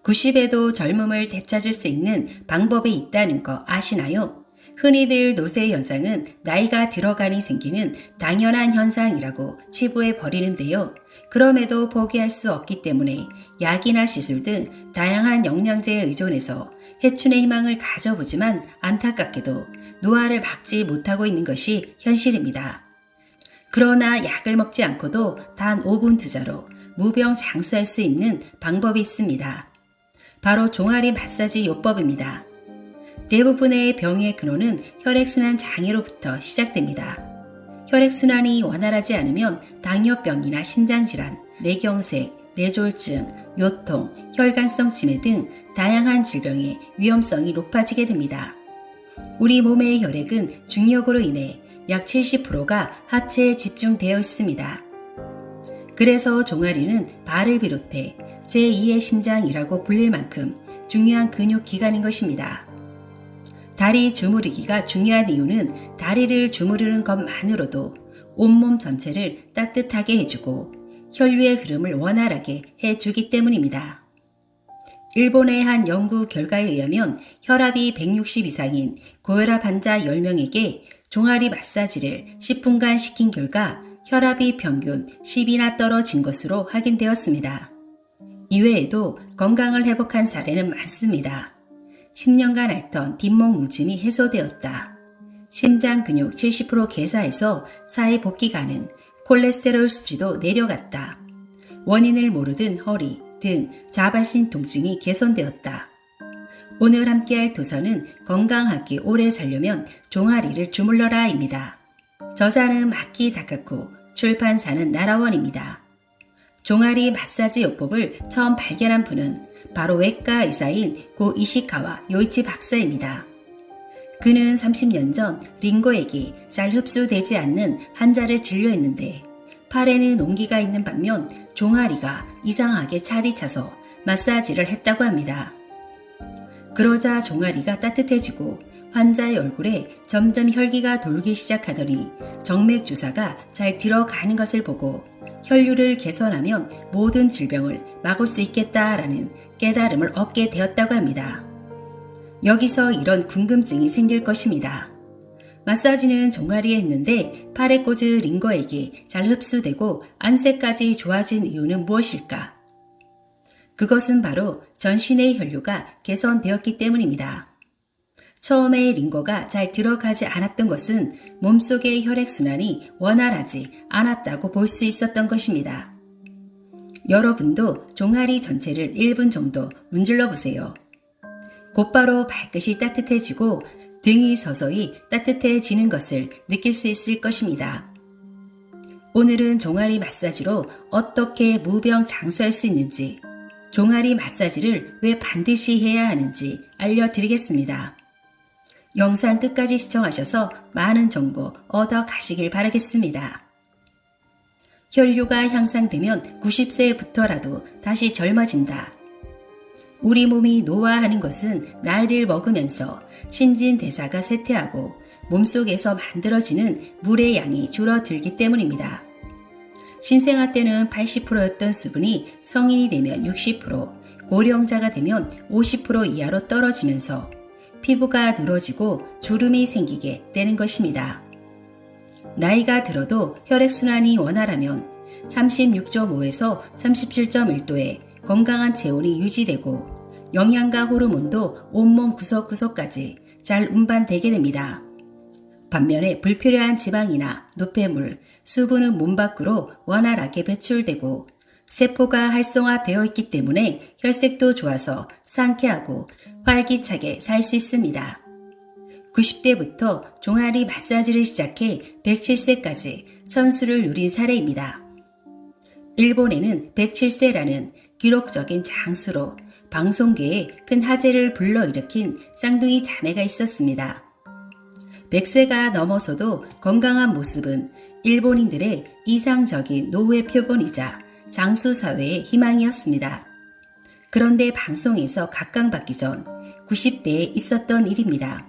90에도 젊음을 되찾을 수 있는 방법이 있다는 거 아시나요? 흔히들 노쇠 현상은 나이가 들어가니 생기는 당연한 현상이라고 치부해 버리는데요. 그럼에도 포기할 수 없기 때문에 약이나 시술 등 다양한 영양제에 의존해서 해춘의 희망을 가져보지만 안타깝게도 노화를 막지 못하고 있는 것이 현실입니다. 그러나 약을 먹지 않고도 단 5분 투자로 무병장수할 수 있는 방법이 있습니다. 바로 종아리 마사지 요법입니다. 대부분의 병의 근원은 혈액순환 장애로부터 시작됩니다. 혈액순환이 원활하지 않으면 당뇨병이나 심장질환, 뇌경색, 뇌졸중, 요통, 혈관성 치매 등 다양한 질병의 위험성이 높아지게 됩니다. 우리 몸의 혈액은 중력으로 인해 약 70%가 하체에 집중되어 있습니다. 그래서 종아리는 발을 비롯해 제2의 심장이라고 불릴 만큼 중요한 근육기관인 것입니다. 다리 주무르기가 중요한 이유는 다리를 주무르는 것만으로도 온몸 전체를 따뜻하게 해주고 혈류의 흐름을 원활하게 해주기 때문입니다. 일본의 한 연구 결과에 의하면 혈압이 160 이상인 고혈압 환자 10명에게 종아리 마사지를 10분간 시킨 결과 혈압이 평균 10이나 떨어진 것으로 확인되었습니다. 이외에도 건강을 회복한 사례는 많습니다. 10년간 앓던 뒷목 뭉침이 해소되었다. 심장 근육 70% 개사해서 사회 복귀 가능, 콜레스테롤 수치도 내려갔다. 원인을 모르던 허리, 등, 자반신 통증이 개선되었다. 오늘 함께할 도서는 건강하게 오래 살려면 종아리를 주물러라입니다. 저자는 마키 다카코, 출판사는 나라원입니다. 종아리 마사지 요법을 처음 발견한 분은 바로 외과 의사인 고 이시카와 요이치 박사입니다. 그는 30년 전 링고에게 잘 흡수되지 않는 환자를 진료했는데 팔에는 온기가 있는 반면 종아리가 이상하게 차디 차서 마사지를 했다고 합니다. 그러자 종아리가 따뜻해지고 환자의 얼굴에 점점 혈기가 돌기 시작하더니 정맥 주사가 잘 들어가는 것을 보고 혈류를 개선하면 모든 질병을 막을 수 있겠다라는 깨달음을 얻게 되었다고 합니다. 여기서 이런 궁금증이 생길 것입니다. 마사지는 종아리에 했는데 팔에 꽂은 링거에게 잘 흡수되고 안색까지 좋아진 이유는 무엇일까? 그것은 바로 전신의 혈류가 개선되었기 때문입니다. 처음에 링거가 잘 들어가지 않았던 것은 몸속의 혈액순환이 원활하지 않았다고 볼 수 있었던 것입니다. 여러분도 종아리 전체를 1분 정도 문질러 보세요. 곧바로 발끝이 따뜻해지고 등이 서서히 따뜻해지는 것을 느낄 수 있을 것입니다. 오늘은 종아리 마사지로 어떻게 무병장수할 수 있는지, 종아리 마사지를 왜 반드시 해야 하는지 알려드리겠습니다. 영상 끝까지 시청하셔서 많은 정보 얻어 가시길 바라겠습니다. 혈류가 향상되면 90세부터라도 다시 젊어진다. 우리 몸이 노화하는 것은 나이를 먹으면서 신진대사가 쇠퇴하고 몸속에서 만들어지는 물의 양이 줄어들기 때문입니다. 신생아 때는 80%였던 수분이 성인이 되면 60%, 고령자가 되면 50% 이하로 떨어지면서 피부가 늘어지고 주름이 생기게 되는 것입니다. 나이가 들어도 혈액순환이 원활하면 36.5에서 37.1도의 건강한 체온이 유지되고 영양과 호르몬도 온몸 구석구석까지 잘 운반되게 됩니다. 반면에 불필요한 지방이나 노폐물, 수분은 몸 밖으로 원활하게 배출되고 세포가 활성화되어 있기 때문에 혈색도 좋아서 상쾌하고 활기차게 살 수 있습니다. 90대부터 종아리 마사지를 시작해 107세까지 천수를 누린 사례입니다. 일본에는 107세라는 기록적인 장수로 방송계에 큰 화제를 불러일으킨 쌍둥이 자매가 있었습니다. 100세가 넘어서도 건강한 모습은 일본인들의 이상적인 노후의 표본이자 장수사회의 희망이었습니다. 그런데 방송에서 각광받기 전 90대에 있었던 일입니다.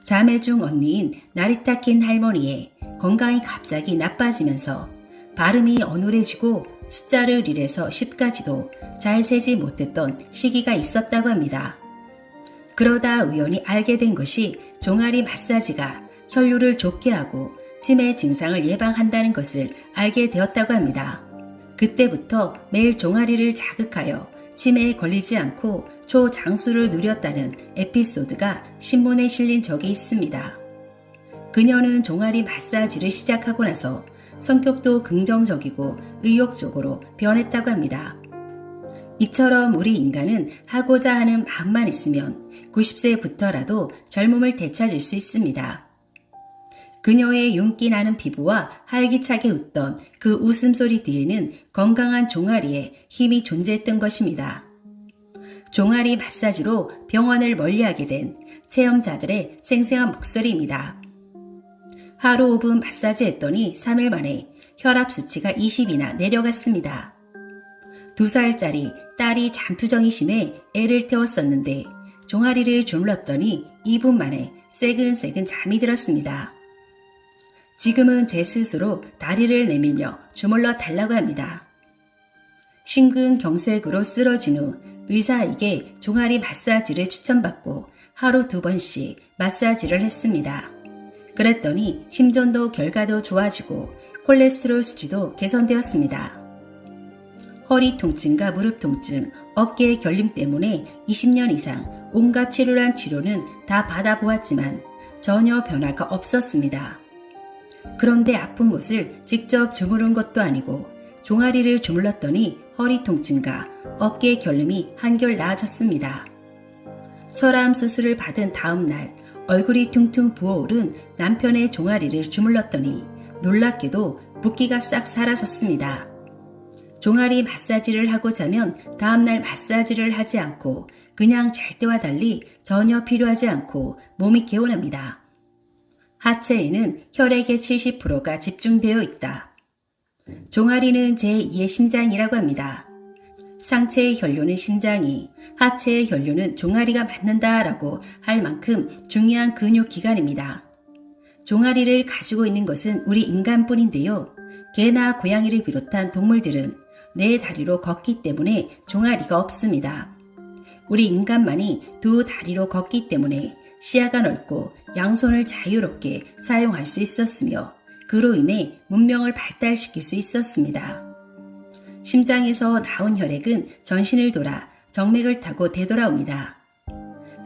자매 중 언니인 나리타킨 할머니의 건강이 갑자기 나빠지면서 발음이 어눌해지고 숫자를 1에서 10까지도 잘 세지 못했던 시기가 있었다고 합니다. 그러다 우연히 알게 된 것이 종아리 마사지가 혈류를 좋게 하고 치매 증상을 예방한다는 것을 알게 되었다고 합니다. 그때부터 매일 종아리를 자극하여 치매에 걸리지 않고 초장수를 누렸다는 에피소드가 신문에 실린 적이 있습니다. 그녀는 종아리 마사지를 시작하고 나서 성격도 긍정적이고 의욕적으로 변했다고 합니다. 이처럼 우리 인간은 하고자 하는 마음만 있으면 90세부터라도 젊음을 되찾을 수 있습니다. 그녀의 윤기 나는 피부와 활기차게 웃던 그 웃음소리 뒤에는 건강한 종아리에 힘이 존재했던 것입니다. 종아리 마사지로 병원을 멀리하게 된 체험자들의 생생한 목소리입니다. 하루 5분 마사지 했더니 3일 만에 혈압 수치가 20이나 내려갔습니다. 2살짜리 딸이 잔투정이 심해 애를 태웠었는데 종아리를 주물렀더니 2분 만에 새근새근 잠이 들었습니다. 지금은 제 스스로 다리를 내밀며 주물러 달라고 합니다. 심근경색으로 쓰러진 후 의사에게 종아리 마사지를 추천받고 하루 2번씩 마사지를 했습니다. 그랬더니 심전도 결과도 좋아지고 콜레스테롤 수치도 개선되었습니다. 허리 통증과 무릎 통증, 어깨의 결림 때문에 20년 이상 온갖 치료란 치료는 다 받아보았지만 전혀 변화가 없었습니다. 그런데 아픈 곳을 직접 주무른 것도 아니고 종아리를 주물렀더니 허리 통증과 어깨 결림이 한결 나아졌습니다. 설암 수술을 받은 다음 날 얼굴이 퉁퉁 부어오른 남편의 종아리를 주물렀더니 놀랍게도 붓기가 싹 사라졌습니다. 종아리 마사지를 하고 자면 다음날 마사지를 하지 않고 그냥 잘 때와 달리 전혀 필요하지 않고 몸이 개운합니다. 하체에는 혈액의 70%가 집중되어 있다. 종아리는 제2의 심장이라고 합니다. 상체의 혈류는 심장이, 하체의 혈류는 종아리가 맞는다라고 할 만큼 중요한 근육기관입니다. 종아리를 가지고 있는 것은 우리 인간뿐인데요. 개나 고양이를 비롯한 동물들은 네 다리로 걷기 때문에 종아리가 없습니다. 우리 인간만이 두 다리로 걷기 때문에 시야가 넓고 양손을 자유롭게 사용할 수 있었으며 그로 인해 문명을 발달시킬 수 있었습니다. 심장에서 나온 혈액은 전신을 돌아 정맥을 타고 되돌아옵니다.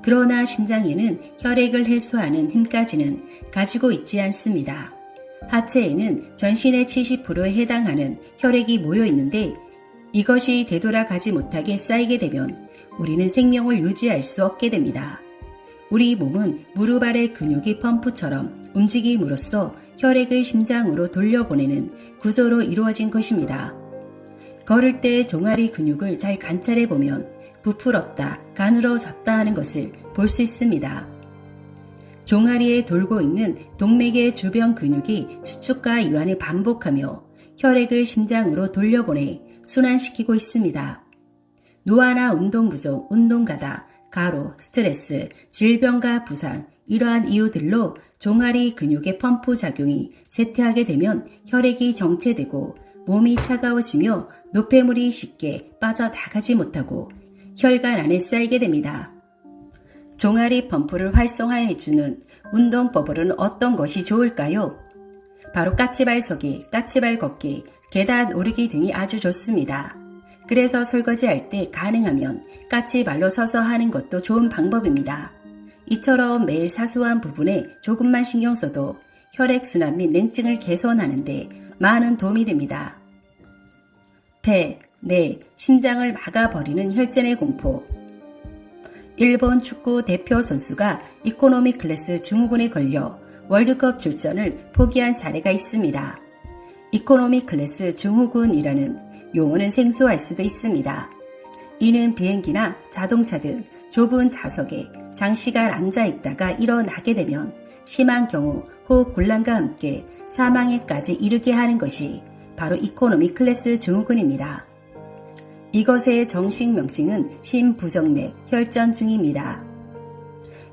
그러나 심장에는 혈액을 해소하는 힘까지는 가지고 있지 않습니다. 하체에는 전신의 70%에 해당하는 혈액이 모여 있는데 이것이 되돌아가지 못하게 쌓이게 되면 우리는 생명을 유지할 수 없게 됩니다. 우리 몸은 무릎 아래 근육이 펌프처럼 움직임으로써 혈액을 심장으로 돌려보내는 구조로 이루어진 것입니다. 걸을 때 종아리 근육을 잘 관찰해 보면 부풀었다, 가늘어졌다 하는 것을 볼 수 있습니다. 종아리에 돌고 있는 동맥의 주변 근육이 수축과 이완을 반복하며 혈액을 심장으로 돌려보내 순환시키고 있습니다. 노화나 운동 부족, 운동 가다, 가로, 스트레스, 질병과 부상, 이러한 이유들로 종아리 근육의 펌프 작용이 쇠퇴하게 되면 혈액이 정체되고 몸이 차가워지며 노폐물이 쉽게 빠져나가지 못하고 혈관 안에 쌓이게 됩니다. 종아리 펌프를 활성화해주는 운동법으로는 어떤 것이 좋을까요? 바로 까치발 서기, 까치발 걷기, 계단 오르기 등이 아주 좋습니다. 그래서 설거지할 때 가능하면 까치발로 서서 하는 것도 좋은 방법입니다. 이처럼 매일 사소한 부분에 조금만 신경 써도 혈액순환 및 냉증을 개선하는 데 많은 도움이 됩니다. 폐, 뇌, 심장을 막아버리는 혈전의 공포. 일본 축구 대표 선수가 이코노미 클래스 증후군에 걸려 월드컵 출전을 포기한 사례가 있습니다. 이코노미 클래스 증후군이라는 용어는 생소할 수도 있습니다. 이는 비행기나 자동차 등 좁은 좌석에 장시간 앉아있다가 일어나게 되면 심한 경우 호흡 곤란과 함께 사망에까지 이르게 하는 것이 바로 이코노미 클래스 증후군입니다. 이것의 정식 명칭은 심부정맥 혈전증입니다.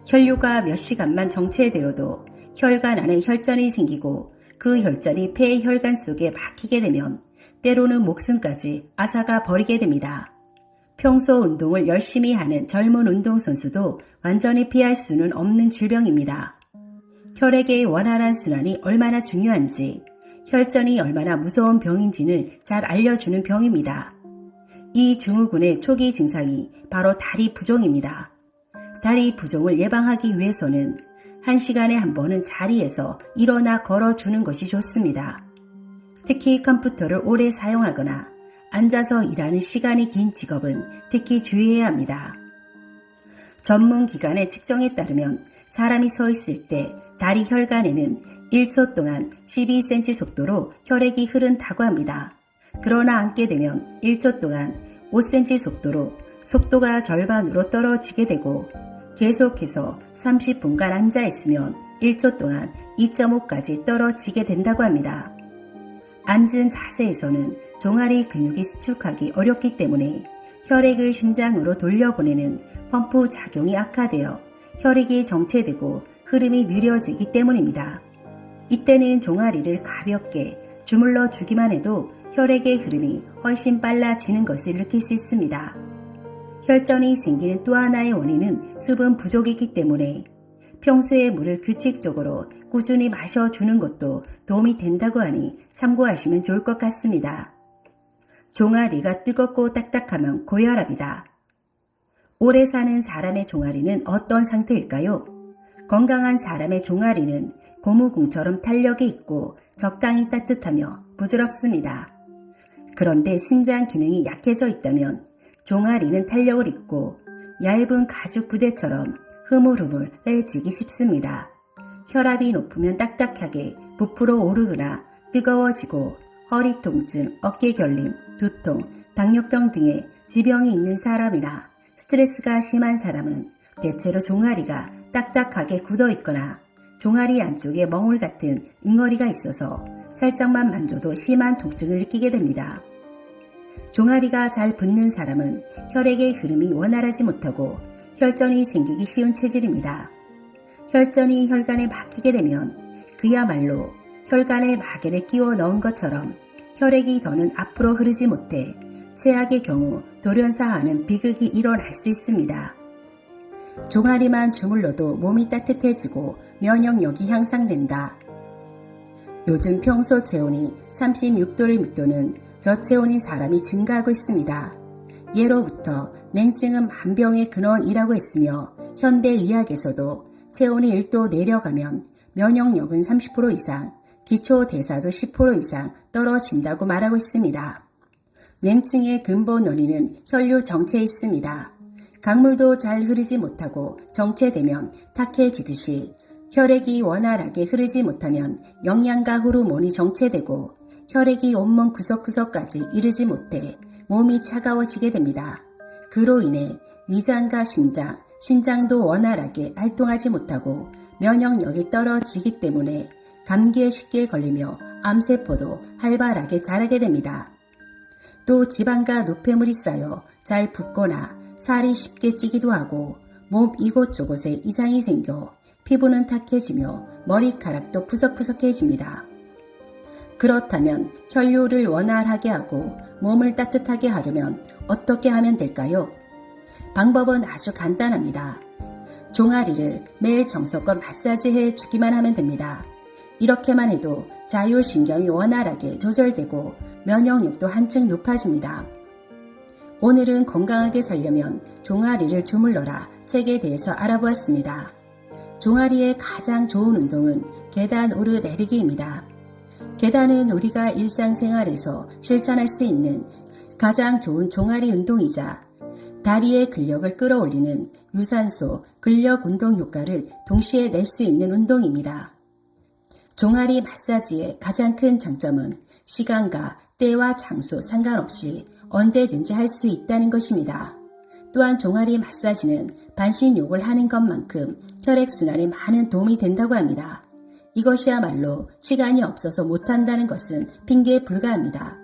혈류가 몇 시간만 정체되어도 혈관 안에 혈전이 생기고 그 혈전이 폐 혈관 속에 막히게 되면 때로는 목숨까지 앗아가 버리게 됩니다. 평소 운동을 열심히 하는 젊은 운동선수도 완전히 피할 수는 없는 질병입니다. 혈액의 원활한 순환이 얼마나 중요한지, 혈전이 얼마나 무서운 병인지를 잘 알려주는 병입니다. 이 증후군의 초기 증상이 바로 다리 부종입니다. 다리 부종을 예방하기 위해서는 1시간에 한 번은 자리에서 일어나 걸어주는 것이 좋습니다. 특히 컴퓨터를 오래 사용하거나 앉아서 일하는 시간이 긴 직업은 특히 주의해야 합니다. 전문 기관의 측정에 따르면 사람이 서 있을 때 다리 혈관에는 1초 동안 12cm 속도로 혈액이 흐른다고 합니다. 그러나 앉게 되면 1초 동안 5cm 속도로 속도가 절반으로 떨어지게 되고 계속해서 30분간 앉아있으면 1초 동안 2.5까지 떨어지게 된다고 합니다. 앉은 자세에서는 종아리 근육이 수축하기 어렵기 때문에 혈액을 심장으로 돌려보내는 펌프 작용이 악화되어 혈액이 정체되고 흐름이 느려지기 때문입니다. 이때는 종아리를 가볍게 주물러 주기만 해도 혈액의 흐름이 훨씬 빨라지는 것을 느낄 수 있습니다. 혈전이 생기는 또 하나의 원인은 수분 부족이기 때문에 평소에 물을 규칙적으로 꾸준히 마셔주는 것도 도움이 된다고 하니 참고하시면 좋을 것 같습니다. 종아리가 뜨겁고 딱딱하면 고혈압이다. 오래 사는 사람의 종아리는 어떤 상태일까요? 건강한 사람의 종아리는 고무공처럼 탄력이 있고 적당히 따뜻하며 부드럽습니다. 그런데 신장 기능이 약해져 있다면 종아리는 탄력을 잃고 얇은 가죽 부대처럼 흐물흐물해지기 쉽습니다. 혈압이 높으면 딱딱하게 부풀어 오르거나 뜨거워지고 허리 통증, 어깨 결림, 두통, 당뇨병 등의 지병이 있는 사람이나 스트레스가 심한 사람은 대체로 종아리가 딱딱하게 굳어 있거나 종아리 안쪽에 멍울 같은 응어리가 있어서 살짝만 만져도 심한 통증을 느끼게 됩니다. 종아리가 잘 붓는 사람은 혈액의 흐름이 원활하지 못하고 혈전이 생기기 쉬운 체질입니다. 혈전이 혈관에 막히게 되면 그야말로 혈관에 마개를 끼워 넣은 것처럼 혈액이 더는 앞으로 흐르지 못해 최악의 경우 돌연사하는 비극이 일어날 수 있습니다. 종아리만 주물러도 몸이 따뜻해지고 면역력이 향상된다. 요즘 평소 체온이 36도를 밑도는 저체온인 사람이 증가하고 있습니다. 예로부터 냉증은 만병의 근원이라고 했으며 현대의학에서도 체온이 1도 내려가면 면역력은 30% 이상, 기초대사도 10% 이상 떨어진다고 말하고 있습니다. 냉증의 근본 원인은 혈류 정체에 있습니다. 강물도 잘 흐르지 못하고 정체되면 탁해지듯이 혈액이 원활하게 흐르지 못하면 영양과 호르몬이 정체되고 혈액이 온몸 구석구석까지 이르지 못해 몸이 차가워지게 됩니다. 그로 인해 위장과 심장, 신장도 원활하게 활동하지 못하고 면역력이 떨어지기 때문에 감기에 쉽게 걸리며 암세포도 활발하게 자라게 됩니다. 또 지방과 노폐물이 쌓여 잘 붓거나 살이 쉽게 찌기도 하고 몸 이곳저곳에 이상이 생겨 피부는 탁해지며 머리카락도 푸석푸석해집니다. 그렇다면 혈류를 원활하게 하고 몸을 따뜻하게 하려면 어떻게 하면 될까요? 방법은 아주 간단합니다. 종아리를 매일 정성껏 마사지해 주기만 하면 됩니다. 이렇게만 해도 자율신경이 원활하게 조절되고 면역력도 한층 높아집니다. 오늘은 건강하게 살려면 종아리를 주물러라 책에 대해서 알아보았습니다. 종아리의 가장 좋은 운동은 계단 오르내리기입니다. 계단은 우리가 일상생활에서 실천할 수 있는 가장 좋은 종아리 운동이자 다리의 근력을 끌어올리는 유산소 근력 운동 효과를 동시에 낼 수 있는 운동입니다. 종아리 마사지의 가장 큰 장점은 시간과 때와 장소 상관없이 언제든지 할 수 있다는 것입니다. 또한 종아리 마사지는 반신욕을 하는 것만큼 혈액순환에 많은 도움이 된다고 합니다. 이것이야말로 시간이 없어서 못한다는 것은 핑계에 불과합니다.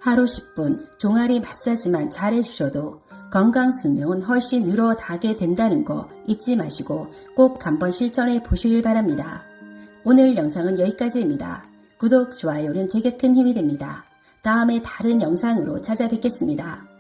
하루 10분 종아리 마사지만 잘해주셔도 건강수명은 훨씬 늘어나게 된다는 거 잊지 마시고 꼭 한번 실천해 보시길 바랍니다. 오늘 영상은 여기까지입니다. 구독, 좋아요는 제게 큰 힘이 됩니다. 다음에 다른 영상으로 찾아뵙겠습니다.